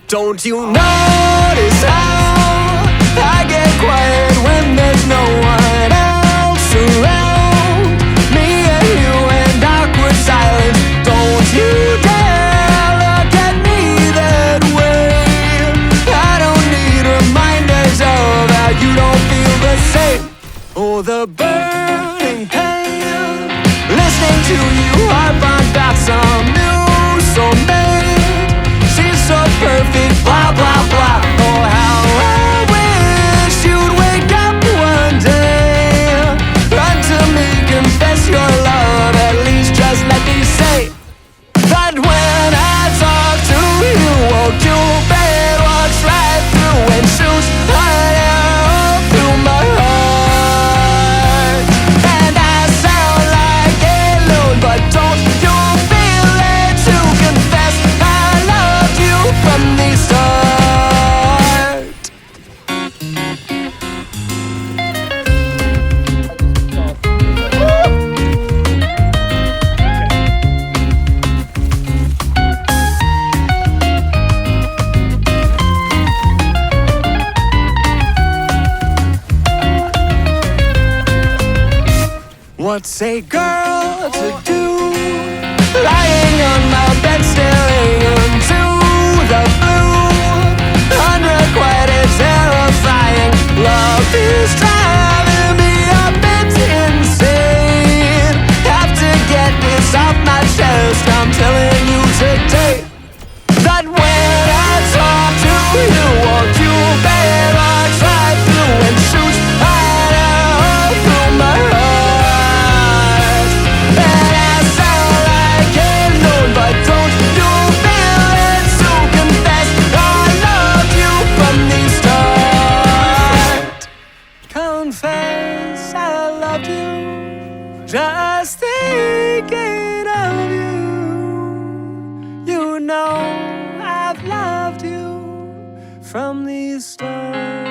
Don't you notice how I get quiet when there's no one else around? Me and you and awkward silence. Don't you dare look at me that way. I don't need reminders of how you don't feel the same. Oh, the burning pain, listening to you harp on about some new soulmate. She's so perfect, blah, blah, blah. Oh, how I wish you'd wake up one day. Run to me, confess your love. At least just let me say that when I talk to you, oh, Cupid walks right through and shoots an arrow through my heart. And I sound like a loon, but don't you feel it to confess I loved you from the start? What's a girl to do, lying on my bed staring into the blue? Unrequited, terrifying. Love is driving me a bit insane. Have to get this off my chest. I'm telling you today that when I talk to you, won't you walks right through and shoots an arrow through my heart. And I sound like a loon, but don't you feel it to confess I loved you from the start? Confess I loved you, just thinking of you. You know I've loved you from the start.